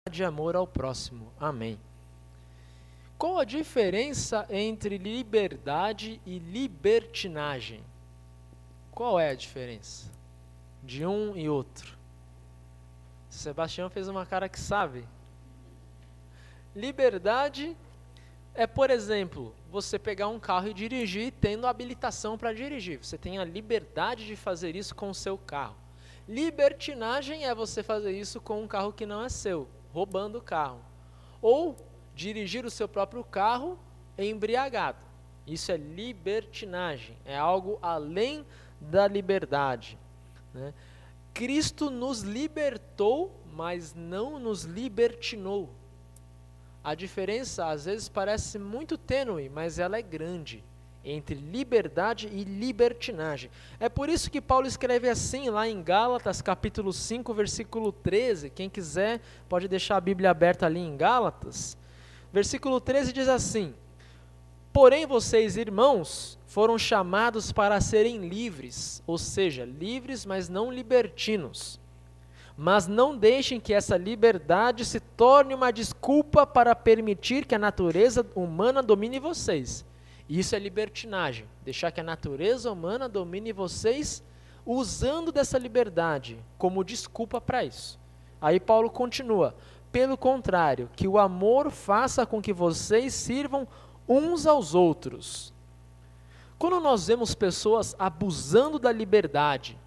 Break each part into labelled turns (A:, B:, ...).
A: de amor ao próximo. Amém. Qual a diferença entre liberdade e libertinagem? Qual é a diferença de um e outro? Sebastião fez uma cara que sabe. Liberdade é, por exemplo, você pegar um carro e dirigir tendo habilitação para dirigir. Você tem a liberdade de fazer isso com o seu carro. Libertinagem é você fazer isso com um carro que não é seu, roubando o carro. Ou dirigir o seu próprio carro embriagado. Isso é libertinagem, é algo além da liberdade, né? Cristo nos libertou, mas não nos libertinou. A diferença às vezes parece muito tênue, mas ela é grande, entre liberdade e libertinagem. É por isso que Paulo escreve assim lá em Gálatas, capítulo 5, versículo 13. Quem quiser pode deixar a Bíblia aberta ali em Gálatas. Versículo 13 diz assim: porém vocês, irmãos, foram chamados para serem livres, ou seja, livres, mas não libertinos. Mas não deixem que essa liberdade se torne uma desculpa para permitir que a natureza humana domine vocês. Isso é libertinagem, deixar que a natureza humana domine vocês, usando dessa liberdade como desculpa para isso. Aí Paulo continua: pelo contrário, que o amor faça com que vocês sirvam uns aos outros. Quando nós vemos pessoas abusando da liberdade,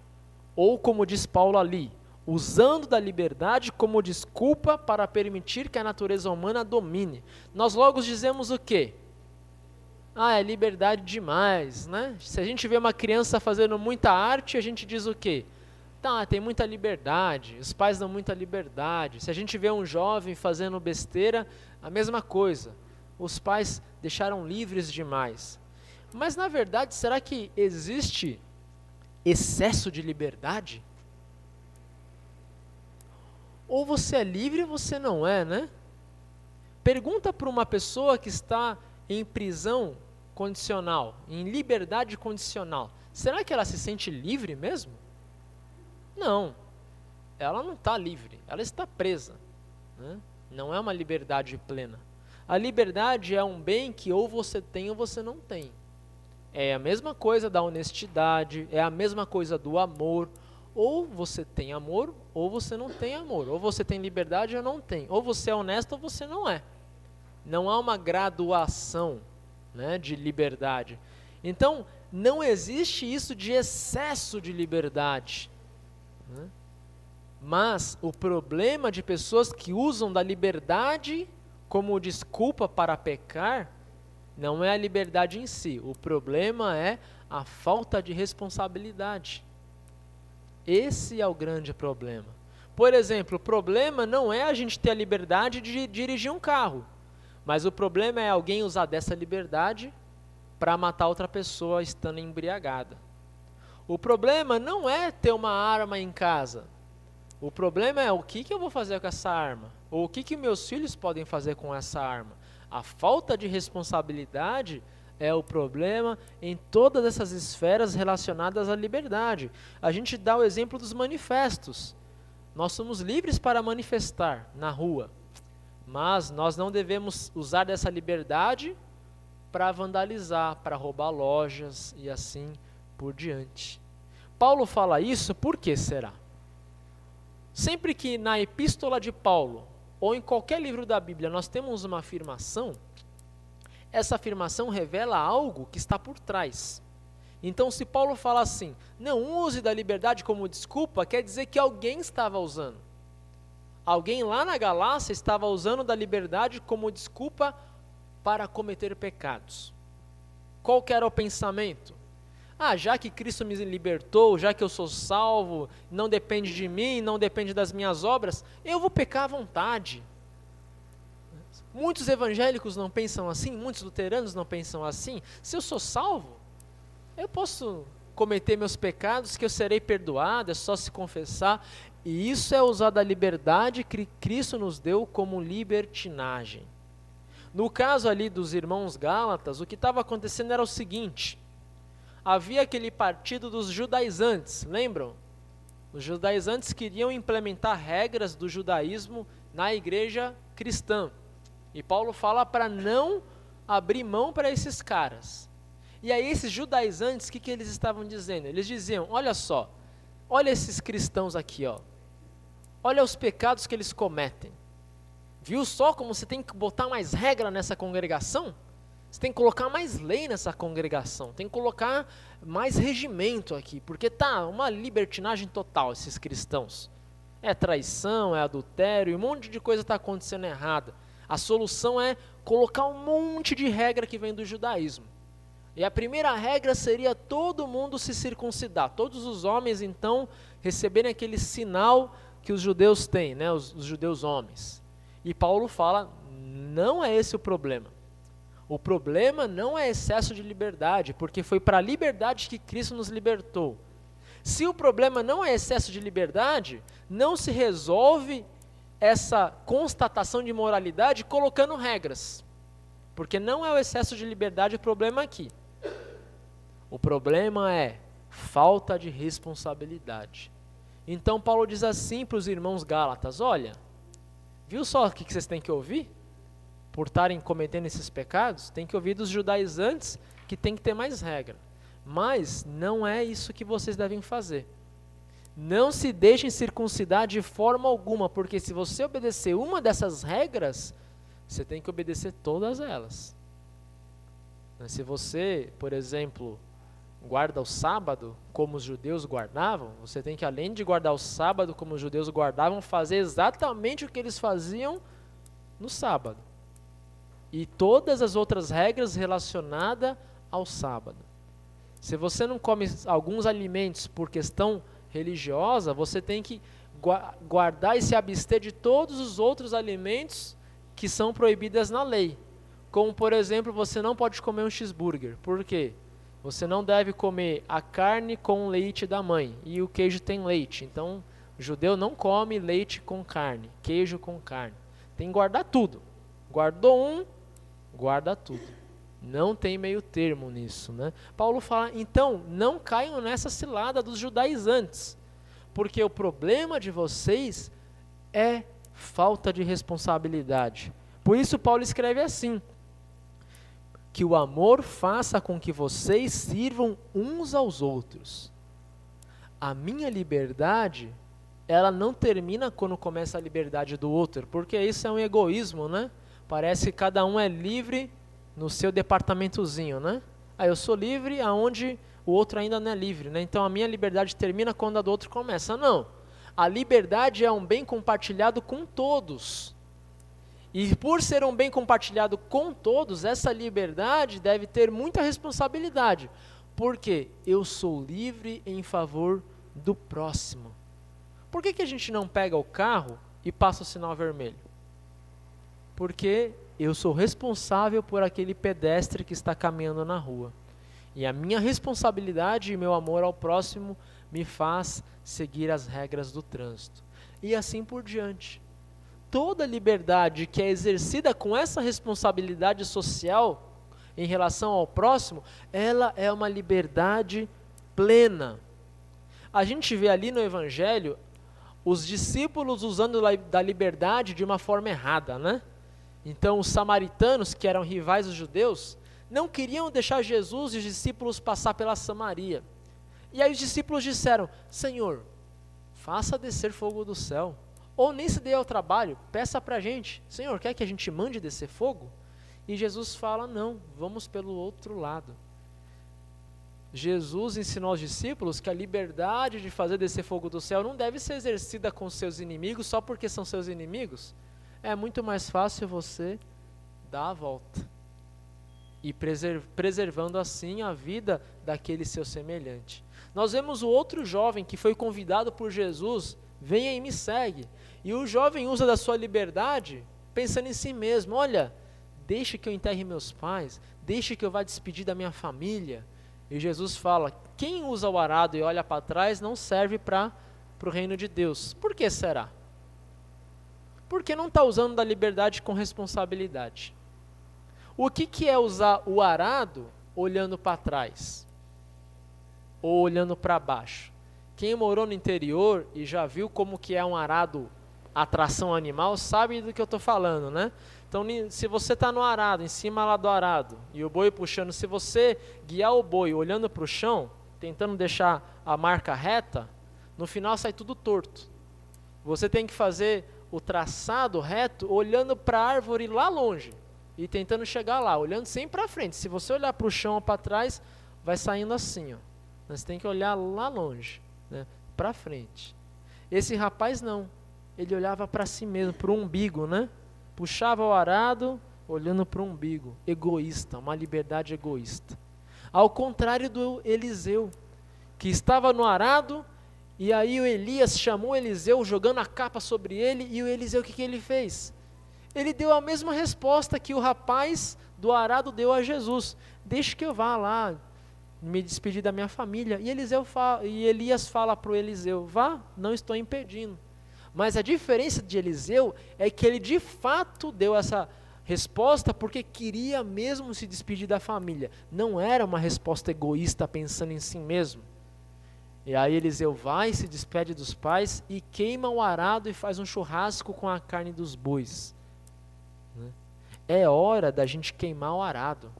A: ou como diz Paulo ali, usando da liberdade como desculpa para permitir que a natureza humana domine, nós logo dizemos o quê? Ah, é liberdade demais, né? Se a gente vê uma criança fazendo muita arte, a gente diz o quê? Tá, tem muita liberdade, os pais dão muita liberdade. Se a gente vê um jovem fazendo besteira, a mesma coisa. Os pais deixaram livres demais. Mas, na verdade, será que existe excesso de liberdade? Ou você é livre ou você não é, né? Pergunta para uma pessoa que está em prisão condicional, em liberdade condicional. Será que ela se sente livre mesmo? Não, ela não está livre, ela está presa, né? Não é uma liberdade plena. A liberdade é um bem que ou você tem ou você não tem. É a mesma coisa da honestidade, é a mesma coisa do amor. Ou você tem amor ou você não tem amor. Ou você tem liberdade ou não tem. Ou você é honesto ou você não é. Não há uma graduação, né, de liberdade. Então, não existe isso de excesso de liberdade. Mas o problema de pessoas que usam da liberdade como desculpa para pecar não é a liberdade em si. O problema é a falta de responsabilidade. Esse é o grande problema. Por exemplo, o problema não é a gente ter a liberdade de dirigir um carro, mas o problema é alguém usar dessa liberdade para matar outra pessoa estando embriagada. O problema não é ter uma arma em casa. O problema é o que eu vou fazer com essa arma? Ou o que meus filhos podem fazer com essa arma? A falta de responsabilidade é o problema em todas essas esferas relacionadas à liberdade. A gente dá o exemplo dos manifestos. Nós somos livres para manifestar na rua, mas nós não devemos usar dessa liberdade para vandalizar, para roubar lojas e assim por diante. Paulo fala isso, por que será? Sempre que na epístola de Paulo, ou em qualquer livro da Bíblia, nós temos uma afirmação, essa afirmação revela algo que está por trás. Então, se Paulo fala assim, não use da liberdade como desculpa, quer dizer que alguém estava usando. Alguém lá na Galácia estava usando da liberdade como desculpa para cometer pecados. Qual que era o pensamento? Ah, já que Cristo me libertou, já que eu sou salvo, não depende de mim, não depende das minhas obras, eu vou pecar à vontade. Muitos evangélicos não pensam assim, muitos luteranos não pensam assim. Se eu sou salvo, eu posso cometer meus pecados que eu serei perdoado, é só se confessar. E isso é usar da liberdade que Cristo nos deu como libertinagem. No caso ali dos irmãos Gálatas, o que estava acontecendo era o seguinte: havia aquele partido dos judaizantes, lembram? Os judaizantes queriam implementar regras do judaísmo na igreja cristã. E Paulo fala para não abrir mão para esses caras. E aí esses judaizantes, o que eles estavam dizendo? Eles diziam, olha só, olha esses cristãos aqui, ó. Olha os pecados que eles cometem. Viu só como você tem que botar mais regra nessa congregação? Você tem que colocar mais lei nessa congregação, tem que colocar mais regimento aqui, porque tá uma libertinagem total esses cristãos. É traição, é adultério, e um monte de coisa está acontecendo errada. A solução é colocar um monte de regra que vem do judaísmo. E a primeira regra seria todo mundo se circuncidar, todos os homens então receberem aquele sinal que os judeus têm, né, os judeus homens. E Paulo fala, não é esse o problema. O problema não é excesso de liberdade, porque foi para a liberdade que Cristo nos libertou. Se o problema não é excesso de liberdade, não se resolve essa constatação de moralidade colocando regras. Porque não é o excesso de liberdade o problema aqui. O problema é falta de responsabilidade. Então Paulo diz assim para os irmãos Gálatas, olha, viu só o que vocês têm que ouvir? Por estarem cometendo esses pecados, tem que ouvir dos judaizantes que tem que ter mais regra. Mas não é isso que vocês devem fazer. Não se deixem circuncidar de forma alguma, porque se você obedecer uma dessas regras, você tem que obedecer todas elas. Se você, por exemplo, guarda o sábado como os judeus guardavam, você tem que, além de guardar o sábado como os judeus guardavam, fazer exatamente o que eles faziam no sábado. E todas as outras regras relacionadas ao sábado. Se você não come alguns alimentos por questão religiosa, você tem que guardar e se abster de todos os outros alimentos que são proibidos na lei. Como, por exemplo, você não pode comer um cheeseburger. Por quê? Você não deve comer a carne com leite da mãe. E o queijo tem leite. Então, o judeu não come leite com carne, queijo com carne. Tem que guardar tudo. Guardou um, guarda tudo. Não tem meio termo nisso, né? Paulo fala, então, não caiam nessa cilada dos judaizantes, porque o problema de vocês é falta de responsabilidade. Por isso Paulo escreve assim, que o amor faça com que vocês sirvam uns aos outros. A minha liberdade, ela não termina quando começa a liberdade do outro, porque isso é um egoísmo, né? Parece que cada um é livre no seu departamentozinho, né? Eu sou livre aonde o outro ainda não é livre, né? Então a minha liberdade termina quando a do outro começa. Não. A liberdade é um bem compartilhado com todos. E por ser um bem compartilhado com todos, essa liberdade deve ter muita responsabilidade. Porque eu sou livre em favor do próximo. Por que a gente não pega o carro e passa o sinal vermelho? Porque eu sou responsável por aquele pedestre que está caminhando na rua. E a minha responsabilidade e meu amor ao próximo me faz seguir as regras do trânsito. E assim por diante. Toda liberdade que é exercida com essa responsabilidade social em relação ao próximo, ela é uma liberdade plena. A gente vê ali no Evangelho os discípulos usando da liberdade de uma forma errada, né? Então os samaritanos, que eram rivais dos judeus, não queriam deixar Jesus e os discípulos passar pela Samaria. E aí os discípulos disseram, Senhor, faça descer fogo do céu. Ou nem se dê ao trabalho, peça para a gente. Senhor, quer que a gente mande descer fogo? E Jesus fala, não, vamos pelo outro lado. Jesus ensinou aos discípulos que a liberdade de fazer descer fogo do céu não deve ser exercida com seus inimigos só porque são seus inimigos. É muito mais fácil você dar a volta. E preservando assim a vida daquele seu semelhante. Nós vemos o outro jovem que foi convidado por Jesus, venha e me segue. E o jovem usa da sua liberdade, pensando em si mesmo, olha, deixe que eu enterre meus pais, deixe que eu vá despedir da minha família. E Jesus fala, quem usa o arado e olha para trás não serve para o reino de Deus. Por que será? Porque não está usando da liberdade com responsabilidade. O que é usar o arado olhando para trás? Ou olhando para baixo? Quem morou no interior e já viu como que é um arado atração animal sabe do que eu estou falando, né? Então, se você está no arado, em cima lá do arado, e o boi puxando, se você guiar o boi olhando para o chão, tentando deixar a marca reta, no final sai tudo torto. Você tem que fazer o traçado reto olhando para a árvore lá longe e tentando chegar lá, olhando sempre para frente. Se você olhar para o chão ou para trás, vai saindo assim, ó. Você tem que olhar lá longe, né? Para frente. Esse rapaz não, ele olhava para si mesmo, para o umbigo, né? Puxava o arado, olhando para o umbigo. Egoísta, uma liberdade egoísta. Ao contrário do Eliseu, que estava no arado, e aí o Elias chamou Eliseu, jogando a capa sobre ele, e o Eliseu, o que ele fez? Ele deu a mesma resposta que o rapaz do arado deu a Jesus. Deixa que eu vá lá, me despedir da minha família. E Elias fala para o Eliseu, vá, não estou impedindo. Mas a diferença de Eliseu é que ele de fato deu essa resposta porque queria mesmo se despedir da família. Não era uma resposta egoísta pensando em si mesmo. E aí Eliseu vai, se despede dos pais e queima o arado e faz um churrasco com a carne dos bois. É hora da gente queimar o arado,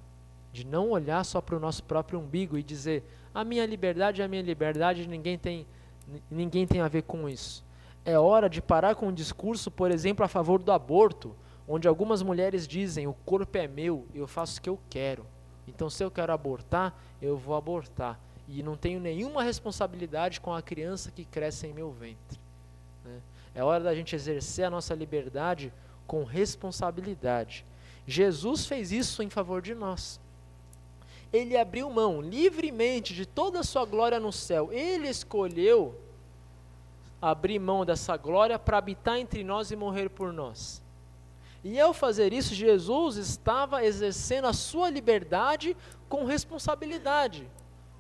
A: de não olhar só para o nosso próprio umbigo e dizer, a minha liberdade é a minha liberdade, ninguém tem a ver com isso. É hora de parar com o discurso, por exemplo, a favor do aborto, onde algumas mulheres dizem, o corpo é meu, eu faço o que eu quero. Então se eu quero abortar, eu vou abortar. E não tenho nenhuma responsabilidade com a criança que cresce em meu ventre. É hora da gente exercer a nossa liberdade com responsabilidade. Jesus fez isso em favor de nós. Ele abriu mão livremente de toda a sua glória no céu. Ele escolheu abrir mão dessa glória para habitar entre nós e morrer por nós. E ao fazer isso, Jesus estava exercendo a sua liberdade com responsabilidade.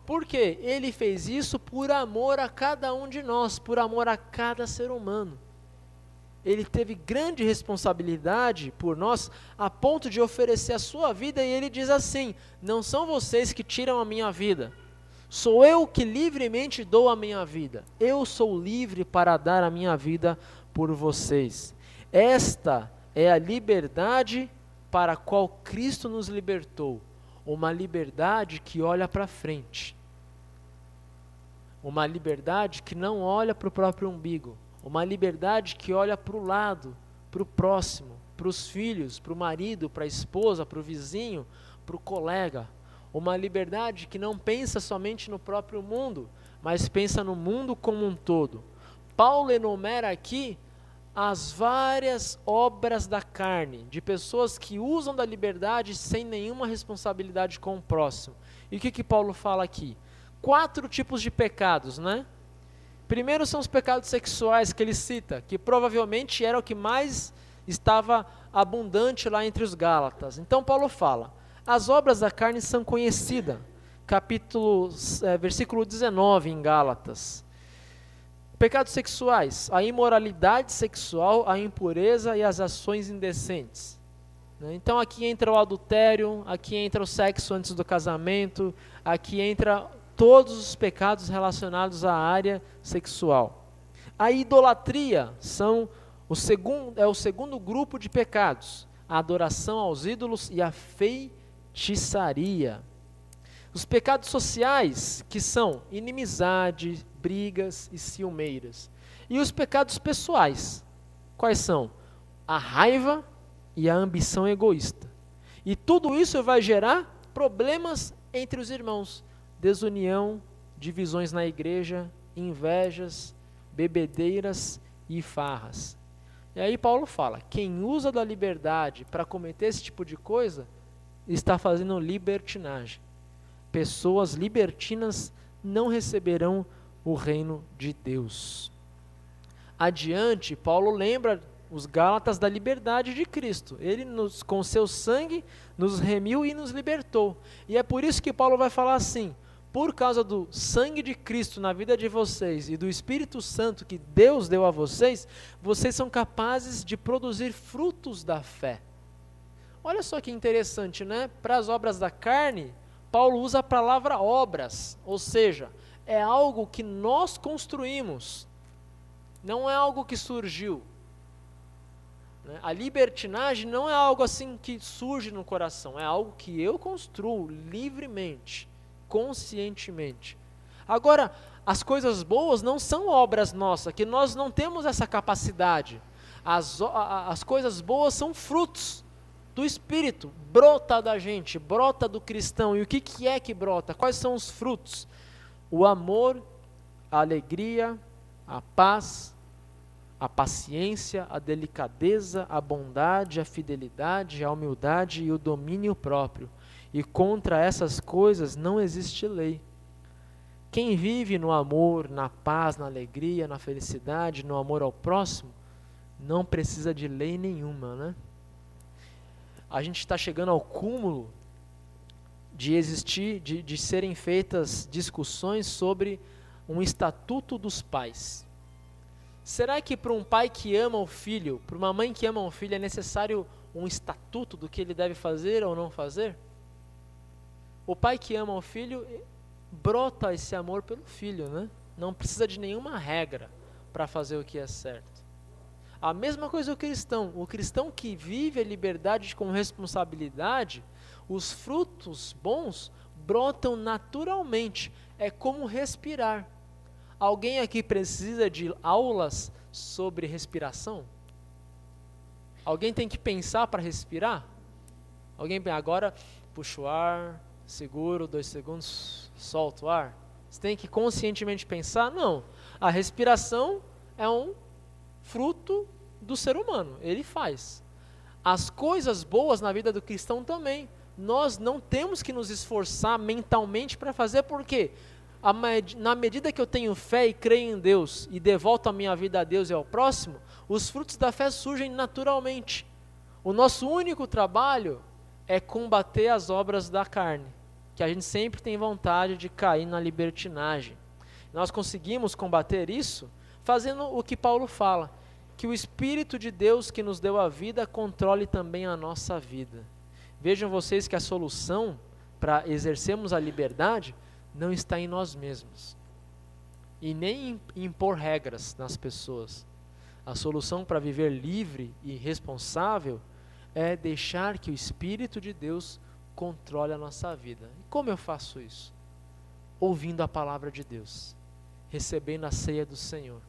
A: Por quê? Ele fez isso por amor a cada um de nós, por amor a cada ser humano. Ele teve grande responsabilidade por nós, a ponto de oferecer a sua vida, e ele diz assim, não são vocês que tiram a minha vida, sou eu que livremente dou a minha vida, eu sou livre para dar a minha vida por vocês. Esta é a liberdade para a qual Cristo nos libertou, uma liberdade que olha para frente, uma liberdade que não olha para o próprio umbigo, uma liberdade que olha para o lado, para o próximo, para os filhos, para o marido, para a esposa, para o vizinho, para o colega. Uma liberdade que não pensa somente no próprio mundo, mas pensa no mundo como um todo. Paulo enumera aqui as várias obras da carne, de pessoas que usam da liberdade sem nenhuma responsabilidade com o próximo. E o que Paulo fala aqui? 4 tipos de pecados, né? Primeiro são os pecados sexuais que ele cita, que provavelmente era o que mais estava abundante lá entre os Gálatas. Então Paulo fala, as obras da carne são conhecidas, versículo 19 em Gálatas. Pecados sexuais, a imoralidade sexual, a impureza e as ações indecentes. Então aqui entra o adultério, aqui entra o sexo antes do casamento, aqui entra todos os pecados relacionados à área sexual. A idolatria é o segundo grupo de pecados, a adoração aos ídolos e a feitiçaria. Os pecados sociais, que são inimizade, brigas e ciumeiras. E os pecados pessoais, quais são? A raiva e a ambição egoísta. E tudo isso vai gerar problemas entre os irmãos. Desunião, divisões na igreja, invejas, bebedeiras e farras. E aí Paulo fala, quem usa da liberdade para cometer esse tipo de coisa, está fazendo libertinagem. Pessoas libertinas não receberão o reino de Deus. Adiante, Paulo lembra os Gálatas da liberdade de Cristo. Ele, com seu sangue, nos remiu e nos libertou. E é por isso que Paulo vai falar assim, por causa do sangue de Cristo na vida de vocês e do Espírito Santo que Deus deu a vocês, vocês são capazes de produzir frutos da fé. Olha só que interessante, né? Para as obras da carne, Paulo usa a palavra obras, ou seja, é algo que nós construímos, não é algo que surgiu. né? A libertinagem não é algo assim que surge no coração, é algo que eu construo livremente, conscientemente. Agora, as coisas boas não são obras nossas, que nós não temos essa capacidade. As coisas boas são frutos do Espírito, brota da gente, brota do cristão. E o que é que brota? Quais são os frutos? O amor, a alegria, a paz, a paciência, a delicadeza, a bondade, a fidelidade, a humildade e o domínio próprio. E contra essas coisas não existe lei. Quem vive no amor, na paz, na alegria, na felicidade, no amor ao próximo, não precisa de lei nenhuma, né? A gente está chegando ao cúmulo de serem feitas discussões sobre um estatuto dos pais. Será que para um pai que ama o filho, para uma mãe que ama o filho, é necessário um estatuto do que ele deve fazer ou não fazer? O pai que ama o filho, brota esse amor pelo filho, né? Não precisa de nenhuma regra para fazer o que é certo. A mesma coisa o cristão que vive a liberdade com responsabilidade, os frutos bons brotam naturalmente, é como respirar. Alguém aqui precisa de aulas sobre respiração? Alguém tem que pensar para respirar? Agora puxa o ar, seguro, 2 segundos, solta o ar. Você tem que conscientemente pensar? Não. A respiração é um fruto do ser humano, ele faz. As coisas boas na vida do cristão também. Nós não temos que nos esforçar mentalmente para fazer, porque na medida que eu tenho fé e creio em Deus e devolto a minha vida a Deus e ao próximo, os frutos da fé surgem naturalmente. O nosso único trabalho é combater as obras da carne, que a gente sempre tem vontade de cair na libertinagem. Nós conseguimos combater isso fazendo o que Paulo fala, que o Espírito de Deus que nos deu a vida controle também a nossa vida. Vejam vocês que a solução para exercermos a liberdade não está em nós mesmos e nem em impor regras nas pessoas. A solução para viver livre e responsável é deixar que o Espírito de Deus controle a nossa vida. E como eu faço isso? Ouvindo a palavra de Deus, recebendo a ceia do Senhor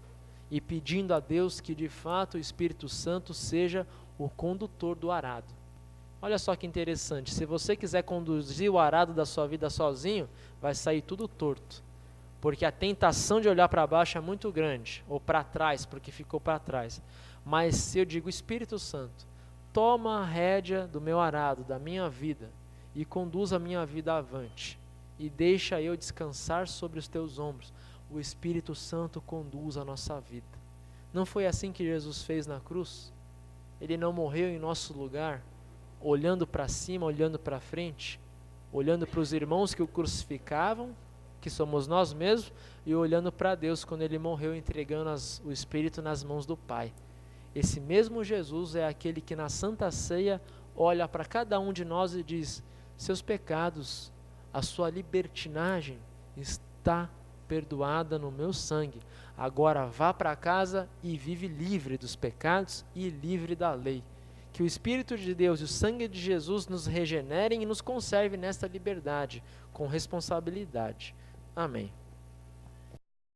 A: e pedindo a Deus que de fato o Espírito Santo seja o condutor do arado. Olha só que interessante, se você quiser conduzir o arado da sua vida sozinho, vai sair tudo torto, porque a tentação de olhar para baixo é muito grande, ou para trás, porque ficou para trás. Mas se eu digo, Espírito Santo, toma a rédea do meu arado, da minha vida, e conduz a minha vida avante, e deixa eu descansar sobre os teus ombros, o Espírito Santo conduz a nossa vida. Não foi assim que Jesus fez na cruz? Ele não morreu em nosso lugar, olhando para cima, olhando para frente, olhando para os irmãos que o crucificavam, que somos nós mesmos, e olhando para Deus quando ele morreu, entregando o Espírito nas mãos do Pai. Esse mesmo Jesus é aquele que na Santa Ceia olha para cada um de nós e diz: seus pecados, a sua libertinagem está perdoada no meu sangue. Agora vá para casa e vive livre dos pecados e livre da lei. Que o Espírito de Deus e o sangue de Jesus nos regenerem e nos conserve nesta liberdade, com responsabilidade. Amém.